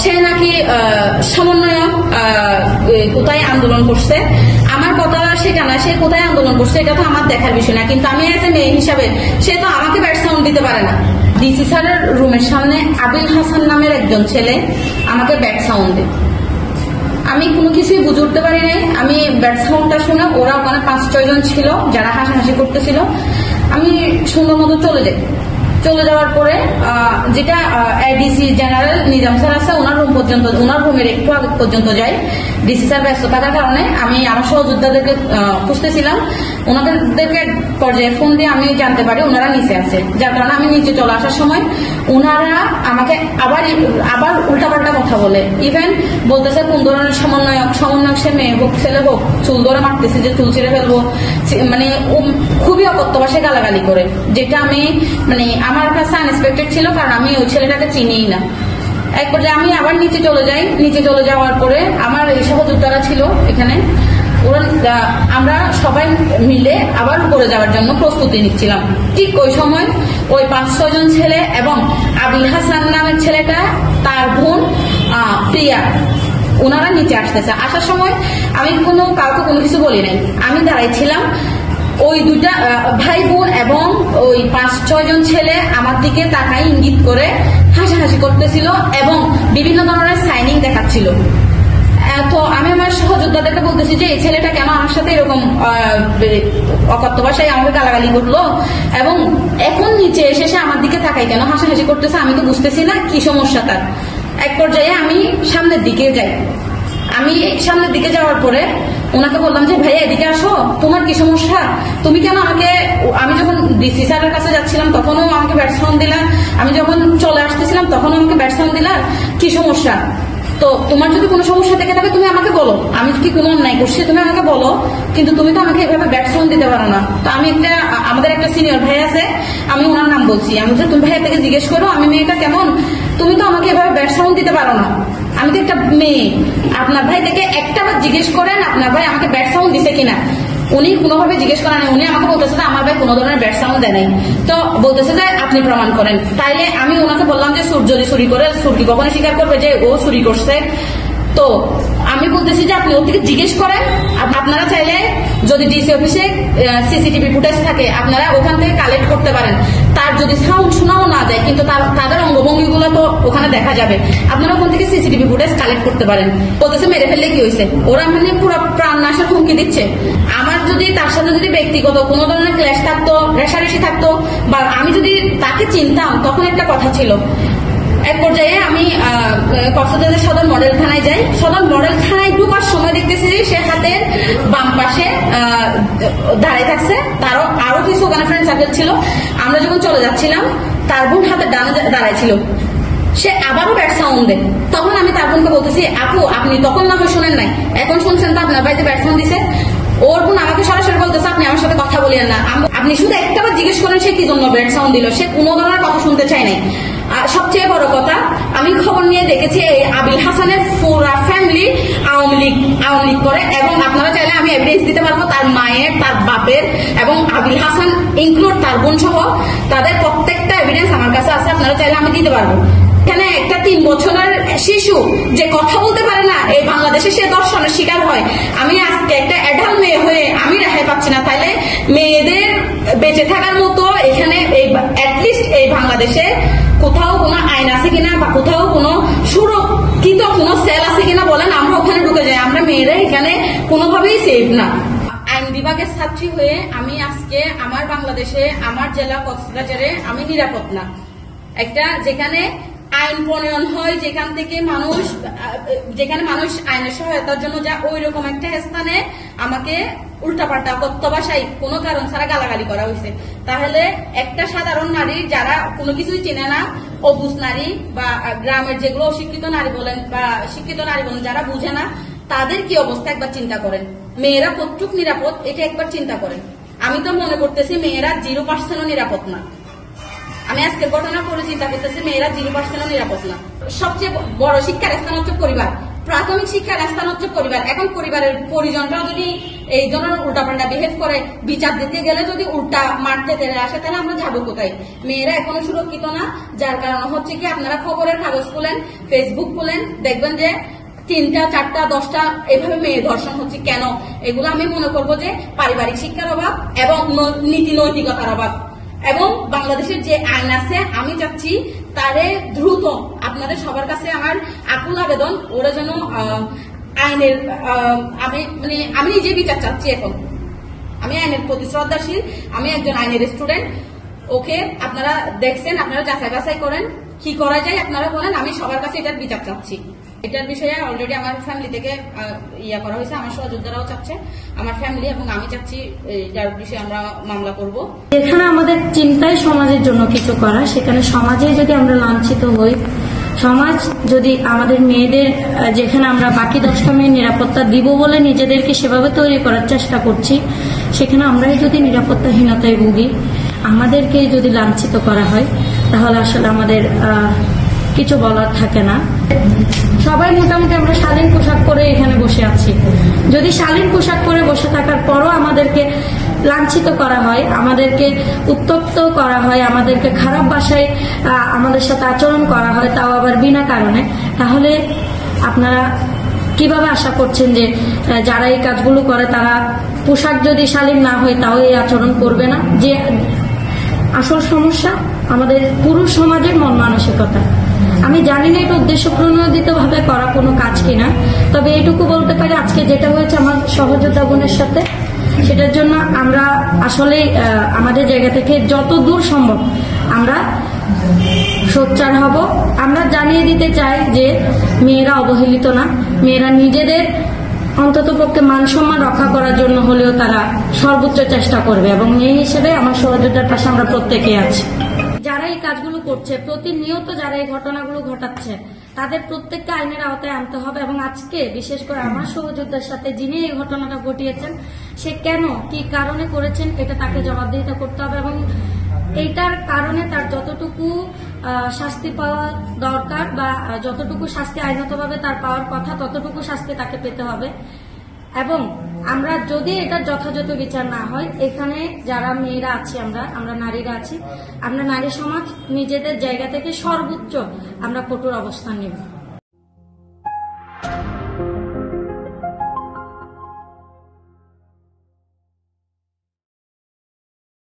সে নাকি সমন্বয়ক কোথায় আন্দোলন করছে, আমার কথা সেটা না, সে কোথায় আন্দোলন করছে এটা তো আমার দেখার বিষয় না, কিন্তু আমি এজ এ মেয়ে হিসাবে সে তো আমাকে ব্যাট সাউন্ড দিতে পারে না। ডিসি স্যারের রুমের সামনে আবিল হাসান নামের একজন ছেলে আমাকে ব্যাট সাউন্ড দেয়। আমি কোনো কিছুই বুঝে উঠতে পারি নাই। আমি ব্যাট সাউন্ডটা শুনে ওরা ওখানে 5-6 জন ছিল যারা হাসাহাসি করতেছিল, আমি সুন্দর মতো চলে যাই। চলে যাওয়ার পরে যেটা এডিসি জেনারেল নিজাম স্যার আছে ওনার রুম পর্যন্ত, ওনার রুমের একটু আগে পর্যন্ত যাই। ডিসি স্যার ব্যস্ত থাকার কারণে আমি আমার সহযোদ্ধাদেরকে খুঁজতেছিলাম, ওনাদেরকে পর্যায়ে ফোন দিয়ে আমি জানতে পারি ওনারা নিচে আছে, যার কারণে আমি নিচে চলে আসার সময় ওনারা আমাকে আবার উল্টাপাল্টা কথা বলে। ইভেন বলতেছে কোন ধরনের সমন্বয়ক সে মেয়ে হোক ছেলে হোক, চুল ধরে মারতেছে যে চুল ছিঁড়ে ফেলবো, মানে খুবই অকথ্য ভাষায় গালাগালি করে, যেটা আমি মানে আমার কাছে আনএক্সপেক্টেড ছিল, কারণ আমি ওই ছেলেটাকে চিনিই না। এক পর্যায়ে আমি আবার নিচে চলে যাই। নিচে চলে যাওয়ার পরে আমার এই সহযোদ্ধারা ছিল এখানে, ওরা আমরা সবাই মিলে আবার উপরে যাওয়ার জন্য প্রস্তুতি নিচ্ছিলাম। ঠিক ওই সময় ওই 5-6 জন ছেলে এবং আবিল হাসান নামের ছেলেটা, তার বোন প্রিয়া, ওনারা নিচে আসতেছে। আসার সময় আমি কাউকে কোনো কিছু বলি নাই, আমি দাঁড়াইছিলাম। ওই দুইটা ভাই বোন এবং ওই 5-6 জন ছেলে আমার দিকে তাকাই ইঙ্গিত করে হাসাহাসি করতেছিল এবং বিভিন্ন ধরনের সাইনিং দেখাচ্ছিল। তো আমি আমার সহযোদ্ধাদেরকে বলতেছি যে এই ছেলেটা কেন আমার সাথে এরকম অকথ্য ভাষায় আমাকে গালাগালি করলো এবং এখন নিচে এসে সে আমার দিকে তাকাই কেন হাসাহাসি করতেছে, আমি তো বুঝতেছি না কি সমস্যা তার। এক পর্যায়ে আমি সামনের দিকে যাই। আমি সামনের দিকে যাওয়ার পরে ওনাকে বললাম যে ভাইয়া এদিকে আসো, তোমার কি সমস্যা, তুমি কেন আমাকে, আমি যখন ডিসি স্যারের কাছে যাচ্ছিলাম তখনও আমাকে ব্যাট সাউন্ড দিলা, আমি যখন চলে আসতেছিলাম তখনও আমাকে ব্যাট সাউন্ড দিলা, কি সমস্যা? তো তোমার যদি কোনো সমস্যা থেকে থাকে তুমি আমাকে বলো, আমি কি কোনো অন্যায় করছি তুমি আমাকে বলো, কিন্তু তুমি তো আমাকে এভাবে ব্যাট সাউন্ড দিতে পারো না। তো আমি আমাদের একটা সিনিয়র ভাই আছে, আমি ওনার নাম বলছি, আমি বলছি তুমি ভাইয়া থেকে জিজ্ঞেস করো আমি মেয়েটা কেমন, তুমি তো আমাকে এভাবে ব্যাট সাউন্ড দিতে পারো না, আমি তো একটা মেয়ে, আপনার ভাই থেকে একটা বার জিজ্ঞেস করেন আপনার ভাই আমাকে ব্যাট সাউন্ড দিছে কিনা। উনি কোনোভাবে জিজ্ঞেস করেন, উনি আমাকে বলতেছে যে আমার ভাই কোনো ধরনের ব্যাট সাউন্ড দেয় নাই। তো বলতেছে যে আপনি প্রমাণ করেন। তাইলে আমি ওনাকে বললাম যে সুর যদি চুরি করে, সুর কি কখনো স্বীকার করবে যে ও চুরি করছে? তো আমি বলতেছি যে আপনি ওর থেকে জিজ্ঞেস করেন, আপনারা চাইলে যদি ডিসি অফিসে সিসিটিভি ফুটেজ থাকে আপনারা ওখান থেকে কালেক্ট করতে পারেন, তার যদি সাউন্ড শোনাও না যায় কিন্তু তাদের অঙ্গভঙ্গিগুলো তো ওখানে দেখা যাবে, আপনারা ওখান থেকে সিসিটিভি ফুটেজ কালেক্ট করতে পারেন। বলতেছে মেরে ফেললে কি হয়েছে, ওরা মানে পুরো প্রাণ নাশের হুমকি দিচ্ছে। আমার যদি তার সাথে যদি ব্যক্তিগত কোনো ধরনের ক্ল্যাশ থাকতো, রেষারেষি থাকতো, বা আমি যদি তাকে চিনতাম তখন একটা কথা ছিল। এক পর্যায়ে আমি কক্সবাজার সদর মডেল থানায় যাই। সদর মডেল থানায় ঢোকার সময় দেখতেছি যে সে হাতের বাম পাশে দাঁড়িয়ে থাকছে, তারও আরো কিছু ওখানে ফ্রেন্ড সার্কেল ছিল। আমরা যখন চলে যাচ্ছিলাম তার বোন হাতের ডানে দাঁড়ায় ছিল, সে আবারও ব্যাট সাউন্ড দেয়। তখন আমি তার বোনকে বলতেছি আপু আপনি তখন না হয় শোনেন নাই, এখন শুনছেন তো আপনার বাড়িতে ব্যাট সাউন্ড দিছে। ওর বোন আমাকে সরাসরি বলতেছে আপনি আমার সাথে কথা বলিয়েন না, আপনি শুধু একটাবার জিজ্ঞেস করেন সে কি জন্য ব্যাট সাউন্ড দিল, সে কোনো ধরনের কথা শুনতে চায় নাই। আর সবচেয়ে বড় কথা, আমি খবর নিয়ে দেখেছি এই আবিল হাসানের পুরা ফ্যামিলি আওয়ামী লীগ করে, এবং আপনারা চাইলে আমি এভিডেন্স দিতে পারবো তার মায়ের, তার বাপের এবং আবিল হাসান ইনক্লুড তার বোন সহ তাদের প্রত্যেকটা এভিডেন্স আমার কাছে আছে, আপনারা চাইলে আমি দিতে পারবো। এখানে একটা 3 বছরের শিশু যে কথা বলতে পারে না, এই বাংলাদেশে সে ধর্ষণের শিকার হয়। আমি আজকে একটা অ্যাডাল্ট মেয়ে হয়ে আমি রেহাই পাচ্ছি না, তাইলে মেয়েদের বেঁচে থাকার মতো এখানে অ্যাটলিস্ট এই বাংলাদেশে কোথাও কোনো আইন আছে কিনা বা কোথাও কোনো সুরক্ষিত কোনো সেল আছে কিনা বলেন, আমরা ওখানে ঢুকে যাই। আমরা মেয়েরা এখানে কোনোভাবেই সেফ না। আইন বিভাগের ছাত্রী হয়ে আমি আজকে আমার বাংলাদেশে আমার জেলা কক্সবাজারে আমি নিরাপদ না। একটা যেখানে আইন প্রণয়ন হয়, যেখানে মানুষ আইনের সহায়তার জন্য যা, ওই রকম একটা স্থানে আমাকে উল্টাপাল্টা অকথ্য ভাষায় কোনো কারণ ছাড়া গালাগালি করা হয়েছে। তাহলে একটা সাধারণ নারী যারা কোনো কিছুই চেনে না, অবুঝ নারী বা গ্রামের যেগুলো অশিক্ষিত নারী বলেন বা শিক্ষিত নারী বলেন, যারা বুঝে না তাদের কি অবস্থা একবার চিন্তা করেন। মেয়েরা কতটুক নিরাপদ এটা একবার চিন্তা করেন। আমি তো মনে করতেছি মেয়েরা 0% নিরাপদ না। আমি আজকের ঘটনা করে চিন্তা করতেছি মেয়েরা 0% নিরাপদ না। সবচেয়ে বড় শিক্ষার স্থান হচ্ছে পরিবার। প্রাথমিক শিক্ষার স্থান হচ্ছে পরিবার। এখন পরিবারের পরিজনরা যদি এই ধরনের উল্টাপাল্টা বিহেভ করে, বিচার দিতে গেলে যদি উল্টা মারতে তেড়ে আসে, তাহলে আমরা যাবো কোথায়? মেয়েরা এখনো সুরক্ষিত না, যার কারণে হচ্ছে কি আপনারা খবরের কাগজ খুলেন, ফেসবুক খুলেন, দেখবেন যে 3টা 4টা 10টা এভাবে মেয়ে ধর্ষণ হচ্ছে। কেন? এগুলো আমি মনে করবো যে পারিবারিক শিক্ষার অভাব এবং নীতি নৈতিকতার অভাব। এবং বাংলাদেশের যে আইন আছে, আমি চাচ্ছি তারে দ্রুত, আপনাদের সবার কাছে আমার আকুল আবেদন, ওরা যেন আইনের আমি নিজে বিচার চাচ্ছি। এখন আমি আইনের প্রতি শ্রদ্ধাশীল, আমি একজন আইনের স্টুডেন্ট। ওকে, আপনারা দেখছেন, আপনারা যাচাই বাছাই করেন, কি করা যায় আপনারা বলেন। আমি সবার কাছে এটার বিচার চাচ্ছি। এটার বিষয়ে অলরেডি আমার ফ্যামিলি থেকে ইয়া করা হয়েছে, আমার সহযোদ্ধারাও চাচ্ছে, আমার ফ্যামিলি এবং আমি চাচ্ছি এটার বিষয়ে আমরা মামলা করব। এখানে আমাদের চিন্তায় সমাজের জন্য কিছু করা, সেখানে সমাজে যদি আমরা লাঞ্ছিত হই, সমাজ যদি আমাদের মেয়েদের, যেখানে আমরা বাকি 10টা মেয়ের নিরাপত্তা দিব বলে নিজেদেরকে সেভাবে তৈরি করার চেষ্টা করছি, সেখানে আমরাই যদি নিরাপত্তাহীনতায় ভুগি, আমাদেরকে যদি লাঞ্ছিত করা হয়, তাহলে আসলে আমাদের কিছু বলার থাকে না। সবাই মোটামুটি আমরা শালীন পোশাক পরে এখানে বসে আছি। যদি শালীন পোশাক পরে বসে থাকার পরও আমাদেরকে লাঞ্ছিত করা হয়, আমাদেরকে উত্তপ্ত করা হয়, আমাদেরকে খারাপ ভাষায় আমাদের সাথে আচরণ করা হয়, তাও আবার বিনা কারণে, তাহলে আপনারা কিভাবে আশা করছেন যে যারা এই কাজগুলো করে তারা পোশাক যদি শালীন না হয় তাও এই আচরণ করবে না? যে আসল সমস্যা আমাদের পুরুষ সমাজের মন মানসিকতা। আমি জানি না এটা উদ্দেশ্য প্রণোদিত ভাবে করা কোনো কাজ কিনা, তবে এইটুকু বলতে পারি আজকে যেটা হয়েছে আমার সহযোদ্ধা বোনের সাথে, সেটার জন্য আমরা আসলে আমাদের জায়গা থেকে যত দূর সম্ভব আমরা সোচ্চার হব। আমরা জানিয়ে দিতে চাই যে মেয়েরা অবহেলিত না, মেয়েরা নিজেদের অন্ততপক্ষে মান সম্মান রক্ষা করার জন্য হলেও তারা সর্বোচ্চ চেষ্টা করবে, এবং মেয়ে হিসেবে আমার সহযোদ্ধার পাশে আমরা প্রত্যেকে আছি। যারা এই কাজগুলো করছে, প্রতিনিয়ত যারা এই ঘটনাগুলো ঘটাচ্ছে, তাদের প্রত্যেককে আইনের আওতায় আনতে হবে। এবং আজকে বিশেষ করে আমার সহযোদ্ধার সাথে যিনি এই ঘটনাটা ঘটিয়েছেন, সে কেন, কি কারণে করেছেন, এটা তাকে জবাবদিহিতা করতে হবে। এবং এইটার কারণে তার যতটুকু শাস্তি পাওয়া দরকার বা যতটুকু শাস্তি আইনতভাবে তার পাওয়ার কথা, ততটুকু শাস্তি তাকে পেতে হবে। এবং আমরা যদি এটা যথাযথ বিচার না হয়, এখানে যারা মেয়েরা আছি, আমরা নারীরা আছি, আমরা নারী সমাজ নিজেদের জায়গা থেকে সর্বোচ্চ আমরা কঠোর অবস্থান নেব।